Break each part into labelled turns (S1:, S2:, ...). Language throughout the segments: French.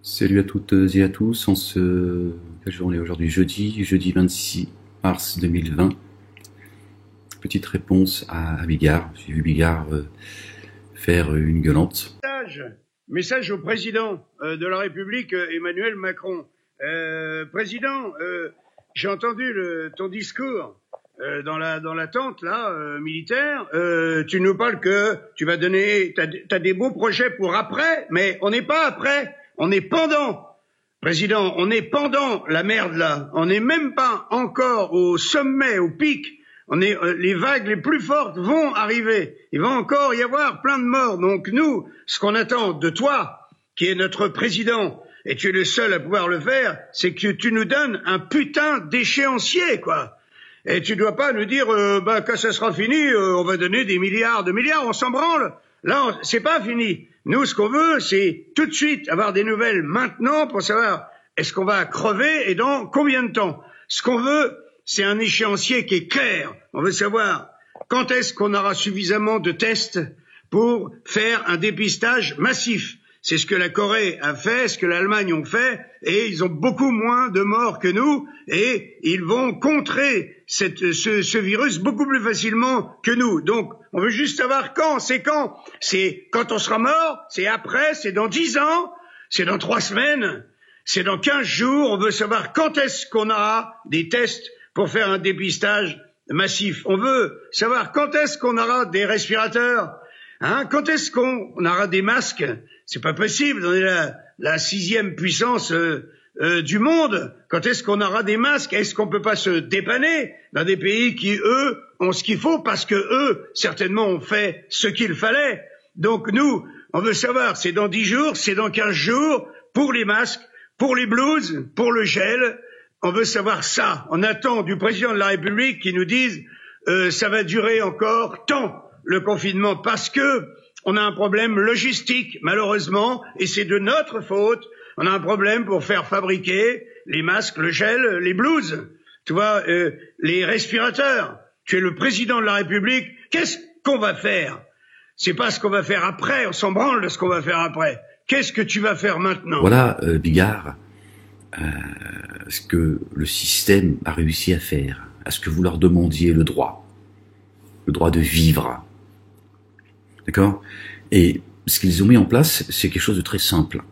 S1: Salut à toutes et à tous, quelle journée aujourd'hui? Jeudi 26 mars 2020. Petite réponse à Bigard. J'ai vu Bigard faire une gueulante.
S2: Message au président de la République, Emmanuel Macron. Président, j'ai entendu ton discours dans la tente là militaire. Tu nous parles que tu vas donner, t'as des beaux projets pour après, mais on n'est pas après, on est pendant. Président, on est pendant la merde là. On n'est même pas encore au sommet, au pic. Les vagues les plus fortes vont arriver. Il va encore y avoir plein de morts. Donc nous, ce qu'on attend de toi, qui est notre président, et tu es le seul à pouvoir le faire, c'est que tu nous donnes un putain d'échéancier, quoi. Et tu dois pas nous dire, quand ça sera fini, on va donner des milliards, on s'en branle. Là, c'est pas fini. Nous, ce qu'on veut, c'est tout de suite avoir des nouvelles maintenant pour savoir est-ce qu'on va crever et dans combien de temps. Ce qu'on veut, c'est un échéancier qui est clair. On veut savoir quand est-ce qu'on aura suffisamment de tests pour faire un dépistage massif. C'est ce que la Corée a fait, ce que l'Allemagne ont fait, et ils ont beaucoup moins de morts que nous, et ils vont contrer ce virus beaucoup plus facilement que nous. Donc, on veut juste savoir quand. C'est quand? C'est quand on sera mort, c'est après, c'est dans 10 ans, c'est dans 3 semaines, c'est dans 15 jours. On veut savoir quand est-ce qu'on aura des tests pour faire un dépistage massif. On veut savoir quand est-ce qu'on aura des respirateurs, quand est-ce qu'on aura des masques. C'est pas possible, on est la 6e puissance du monde. Quand est-ce qu'on aura des masques? Est-ce qu'on peut pas se dépanner dans des pays qui, eux, ont ce qu'il faut parce que eux, certainement, ont fait ce qu'il fallait? Donc nous, on veut savoir, c'est dans 10 jours, c'est dans 15 jours, pour les masques, pour les blouses, pour le gel. On veut savoir ça. On attend du président de la République qui nous dise ça va durer encore tant, le confinement, parce que on a un problème logistique, malheureusement, et c'est de notre faute. On a un problème pour faire fabriquer les masques, le gel, les blouses, tu vois, les respirateurs. Tu es le président de la République. Qu'est-ce qu'on va faire? C'est pas ce qu'on va faire après. On s'en branle de ce qu'on va faire après. Qu'est-ce que tu vas faire maintenant?
S1: Voilà, Bigard, ce que le système a réussi à faire, à ce que vous leur demandiez le droit de vivre. D'accord? Et ce qu'ils ont mis en place, c'est quelque chose de très simple.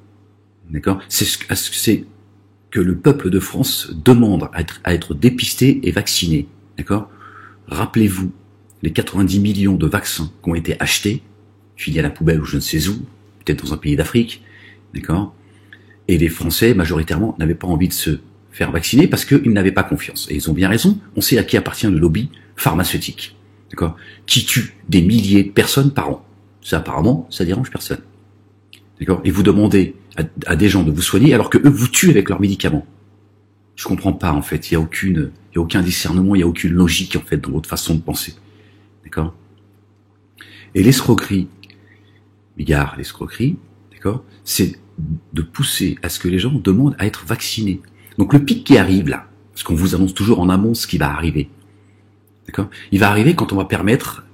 S1: D'accord? C'est que le peuple de France demande à être dépisté et vacciné. D'accord? Rappelez-vous les 90 millions de vaccins qui ont été achetés, filés à la poubelle ou je ne sais où, peut-être dans un pays d'Afrique. D'accord? Et les Français, majoritairement, n'avaient pas envie de se faire vacciner parce qu'ils n'avaient pas confiance. Et ils ont bien raison. On sait à qui appartient le lobby pharmaceutique. D'accord? Qui tue des milliers de personnes par an. Ça, apparemment, ça dérange personne. D'accord? Et vous demandez à des gens de vous soigner alors que eux vous tuent avec leurs médicaments. Je comprends pas, en fait. Il y a aucun discernement, il y a aucune logique, en fait, dans votre façon de penser. D'accord? Et l'escroquerie, Bigard, l'escroquerie, d'accord? C'est de pousser à ce que les gens demandent à être vaccinés. Donc le pic qui arrive là, parce qu'on vous annonce toujours en amont ce qui va arriver. D'accord? Il va arriver quand on va permettre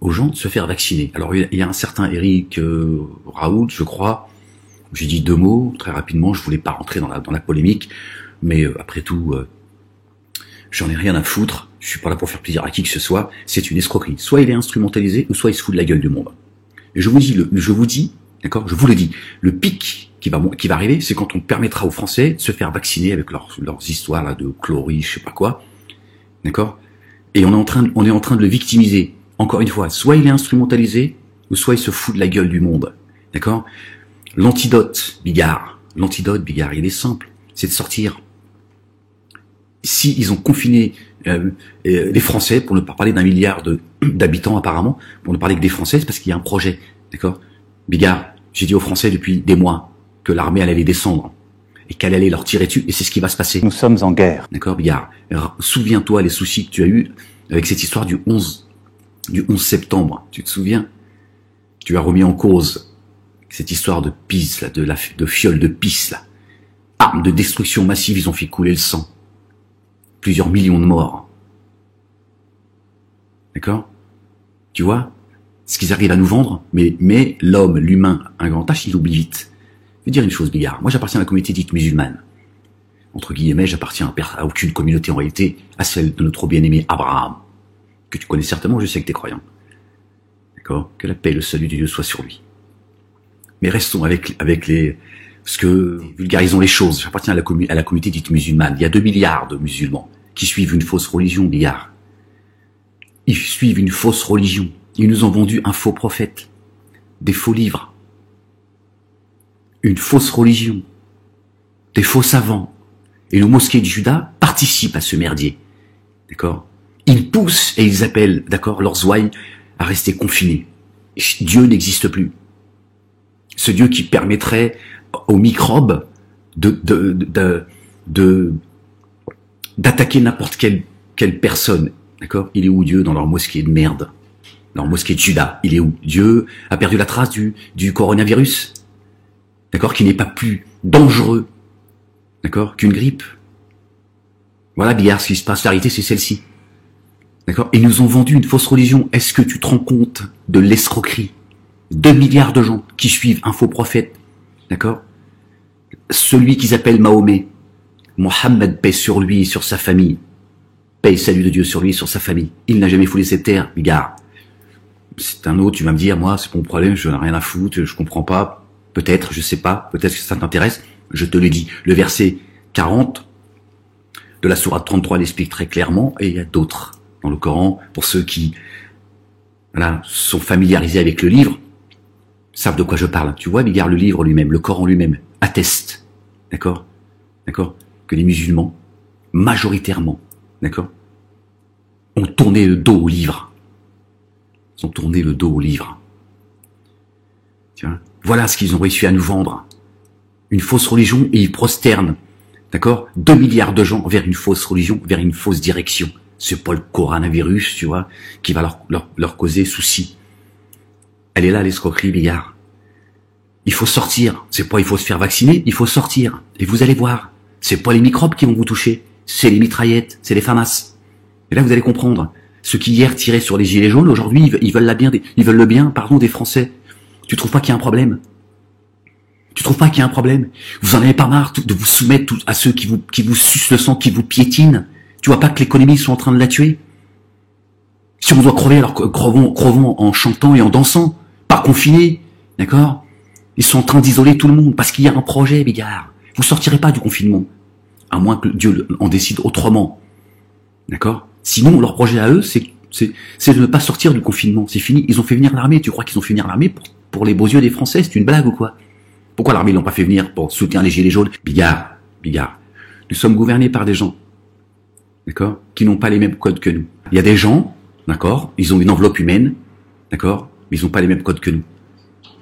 S1: aux gens de se faire vacciner. Alors il y a un certain Eric Raoult, je crois. J'ai dit 2 mots très rapidement. Je voulais pas rentrer dans la polémique, mais après tout, j'en ai rien à foutre. Je suis pas là pour faire plaisir à qui que ce soit. C'est une escroquerie. Soit il est instrumentalisé, ou soit il se fout de la gueule du monde. Et je vous dis, d'accord, je vous le dis, le pic qui va arriver, c'est quand on permettra aux Français de se faire vacciner avec leurs histoires là de chloris, je sais pas quoi. D'accord? Et on est en train de le victimiser. Encore une fois, soit il est instrumentalisé, ou soit il se fout de la gueule du monde. D'accord? L'antidote, Bigard, il est simple. C'est de sortir. Si ils ont confiné les Français, pour ne pas parler d'1 milliard d'habitants apparemment, pour ne parler que des Français, c'est parce qu'il y a un projet. D'accord? Bigard, j'ai dit aux Français depuis des mois que l'armée allait les descendre et qu'elle allait leur tirer dessus, et c'est ce qui va se passer.
S3: Nous sommes en guerre.
S1: D'accord, Bigard? Souviens-toi les soucis que tu as eus avec cette histoire du 11 septembre. Tu te souviens? Tu as remis en cause cette histoire de pisse, là, de fiole de pisse, là. Armes de destruction massive, ils ont fait couler le sang. Plusieurs millions de morts. D'accord? Tu vois? Ce qu'ils arrivent à nous vendre, mais l'homme, l'humain, un grand H, il oublie vite. Je vais dire une chose, Bigard. Moi, j'appartiens à la communauté dite musulmane. Entre guillemets, j'appartiens à aucune communauté en réalité, à celle de notre bien-aimé Abraham, que tu connais certainement, je sais que tu es croyant. D'accord? Que la paix et le salut de Dieu soient sur lui. Mais restons avec parce que vulgarisons les choses. J'appartiens à la communauté dite musulmane. Il y a 2 milliards de musulmans qui suivent une fausse religion, Bigard. Ils suivent une fausse religion. Ils nous ont vendu un faux prophète, des faux livres, une fausse religion, des faux savants. Et nos mosquées de Juda participent à ce merdier. D'accord? Ils poussent et ils appellent, d'accord, leurs ouailles à rester confinés. Dieu n'existe plus. Ce Dieu qui permettrait aux microbes d'attaquer n'importe quelle personne. D'accord? Il est où Dieu dans leur mosquée de merde? Dans leur mosquée de Juda, il est où? Dieu a perdu la trace du coronavirus. D'accord? Qui n'est pas plus dangereux. D'accord? Qu'une grippe. Voilà, Bigard, ce qui se passe, la réalité, c'est celle-ci. D'accord? Ils nous ont vendu une fausse religion. Est-ce que tu te rends compte de l'escroquerie? 2 milliards de gens qui suivent un faux prophète. D'accord? Celui qu'ils appellent Mahomet. Mohammed, paix sur lui et sur sa famille. Paix et salut de Dieu sur lui et sur sa famille. Il n'a jamais foulé cette terre, Bigard. C'est un autre, tu vas me dire, moi, c'est mon problème, je n'ai rien à foutre, je comprends pas. Peut-être, je sais pas, peut-être que ça t'intéresse. Je te le dis. Le verset 40 de la sourate 33 l'explique très clairement, et il y a d'autres dans le Coran, pour ceux qui sont familiarisés avec le livre, savent de quoi je parle. Tu vois, Bigard, le livre lui-même, le Coran lui-même, atteste, d'accord, que les musulmans, majoritairement, d'accord, ont tourné le dos au livre. Ils ont tourné le dos au livre. Tiens, voilà ce qu'ils ont réussi à nous vendre. Une fausse religion, et ils prosternent, d'accord, 2 milliards de gens vers une fausse religion, vers une fausse direction. C'est pas le coronavirus, tu vois, qui va leur causer souci. Elle est là, l'escroquerie, Bigard. Il faut sortir. C'est pas il faut se faire vacciner, il faut sortir. Et vous allez voir, c'est pas les microbes qui vont vous toucher, c'est les mitraillettes, c'est les FAMAS. Et là, vous allez comprendre. Ceux qui hier tiraient sur les gilets jaunes, aujourd'hui, ils veulent le bien, des Français. Tu trouves pas qu'il y a un problème? Tu trouves pas qu'il y a un problème? Vous en avez pas marre de vous soumettre à ceux qui vous sucent le sang, qui vous piétinent? Tu vois pas que l'économie sont en train de la tuer? Si on doit crever, alors crevons en chantant et en dansant, pas confinés, d'accord? Ils sont en train d'isoler tout le monde, parce qu'il y a un projet, Bigard. Vous sortirez pas du confinement, à moins que Dieu en décide autrement, d'accord? Sinon, leur projet à eux, c'est de ne pas sortir du confinement, c'est fini. Ils ont fait venir l'armée, tu crois qu'ils ont fait venir l'armée pour les beaux yeux des Français? C'est une blague ou quoi? Pourquoi l'armée l'ont pas fait venir pour soutenir les gilets jaunes? Bigard, nous sommes gouvernés par des gens, d'accord, qui n'ont pas les mêmes codes que nous. Il y a des gens, d'accord, ils ont une enveloppe humaine, d'accord, mais ils n'ont pas les mêmes codes que nous.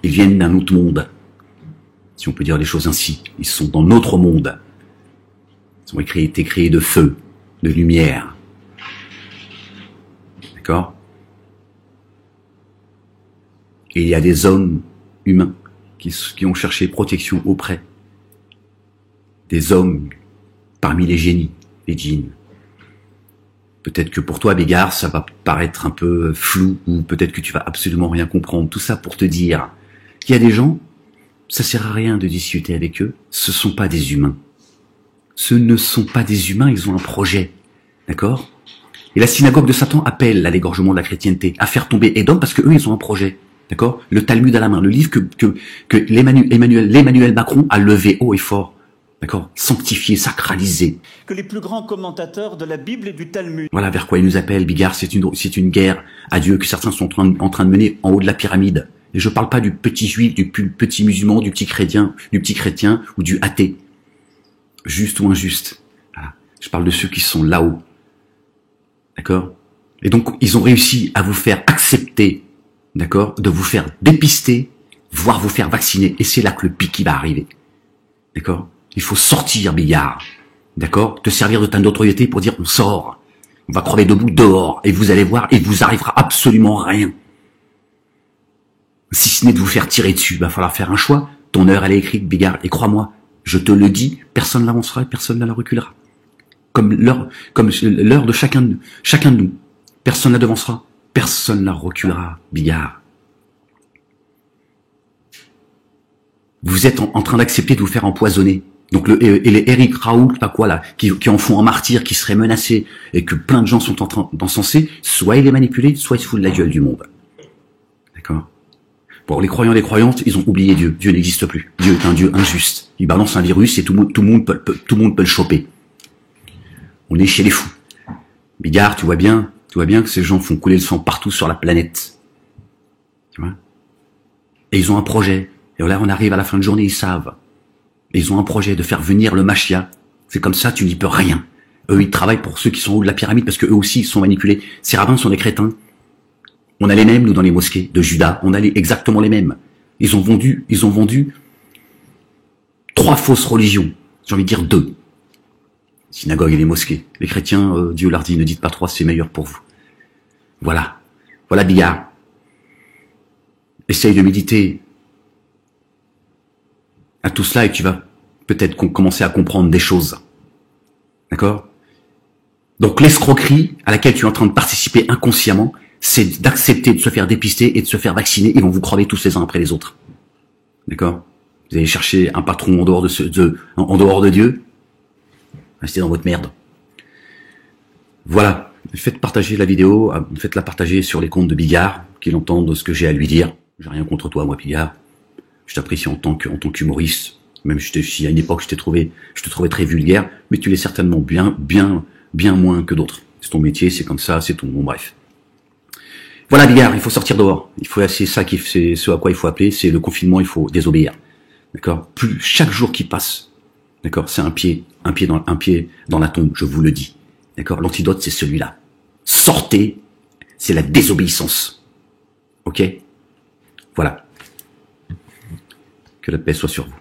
S1: Ils viennent d'un autre monde, si on peut dire les choses ainsi. Ils sont dans notre monde. Ils ont été créés de feu, de lumière, d'accord. Et il y a des hommes humains qui ont cherché protection auprès des hommes parmi les génies, les djinns. Peut-être que pour toi, Bigard, ça va paraître un peu flou, ou peut-être que tu vas absolument rien comprendre. Tout ça pour te dire qu'il y a des gens, ça sert à rien de discuter avec eux, ce sont pas des humains. Ce ne sont pas des humains, ils ont un projet, d'accord? Et la synagogue de Satan appelle à l'égorgement de la chrétienté, à faire tomber Édom, parce que eux, ils ont un projet. D'accord? Le Talmud à la main, le livre que l'Emmanuel Macron a levé haut et fort. D'accord? Sanctifié, sacralisé.
S3: Que les plus grands commentateurs de la Bible et du Talmud.
S1: Voilà vers quoi il nous appelle, Bigard. C'est une guerre à Dieu que certains sont en train de mener en haut de la pyramide. Et je parle pas du petit juif, du petit musulman, du petit chrétien ou du athée. Juste ou injuste. Voilà. Je parle de ceux qui sont là-haut. D'accord? Et donc, ils ont réussi à vous faire accepter, d'accord, de vous faire dépister, voire vous faire vacciner. Et c'est là que le pic va arriver. D'accord? Il faut sortir, Bigard. D'accord? Te servir de ta notoriété pour dire on sort. On va crever debout dehors. Et vous allez voir, il vous arrivera absolument rien. Si ce n'est de vous faire tirer dessus, il va falloir faire un choix. Ton heure, elle est écrite, Bigard. Et crois-moi, je te le dis, personne n'avancera et personne ne la reculera. Comme l'heure de chacun de nous. Personne ne la devancera. Personne ne la reculera, Bigard. Vous êtes en train d'accepter de vous faire empoisonner. Donc et les Eric Raoult, pas quoi là, qui en font un martyr, qui seraient menacés, et que plein de gens sont en train d'encenser, soit il est manipulé, soit il se fout de la gueule du monde. D'accord? Bon, les croyants et les croyantes, ils ont oublié Dieu. Dieu n'existe plus. Dieu est un Dieu injuste. Il balance un virus et tout le monde peut le choper. On est chez les fous. Bigard, tu vois bien que ces gens font couler le sang partout sur la planète. Tu vois? Et ils ont un projet. Et là, on arrive à la fin de journée, ils savent. Et ils ont un projet de faire venir le Machia. C'est comme ça, tu n'y peux rien. Eux, ils travaillent pour ceux qui sont en haut de la pyramide parce que eux aussi, ils sont manipulés. Ces rabbins sont des crétins. On a les mêmes, nous, dans les mosquées de Juda. On a exactement les mêmes. Ils ont vendu 3 fausses religions. J'ai envie de dire 2. Synagogue et les mosquées. Les chrétiens, Dieu leur dit, ne dites pas 3, c'est meilleur pour vous. Voilà. Voilà, Bigard. Essaye de méditer à tout cela et tu vas peut-être commencer à comprendre des choses. D'accord? Donc l'escroquerie à laquelle tu es en train de participer inconsciemment, c'est d'accepter de se faire dépister et de se faire vacciner. Ils vont vous crever tous les uns après les autres. D'accord? Vous allez chercher un patron en dehors de Dieu. Restez dans votre merde. Voilà. Faites partager la vidéo. Faites-la partager sur les comptes de Bigard, qu'il entende ce que j'ai à lui dire. J'ai rien contre toi, moi, Bigard. Je t'apprécie en tant qu'humoriste. Même si à une époque je te trouvais très vulgaire, mais tu l'es certainement bien moins que d'autres. C'est ton métier, c'est comme ça, c'est ton bon bref. Voilà, Bigard, il faut sortir dehors. C'est ce à quoi il faut appeler, c'est le confinement, il faut désobéir. D'accord? Plus chaque jour qui passe, d'accord, c'est un pied dans la tombe, je vous le dis. D'accord? L'antidote, c'est celui-là. Sortez, c'est la désobéissance. Ok? Voilà. Que la paix soit sur vous.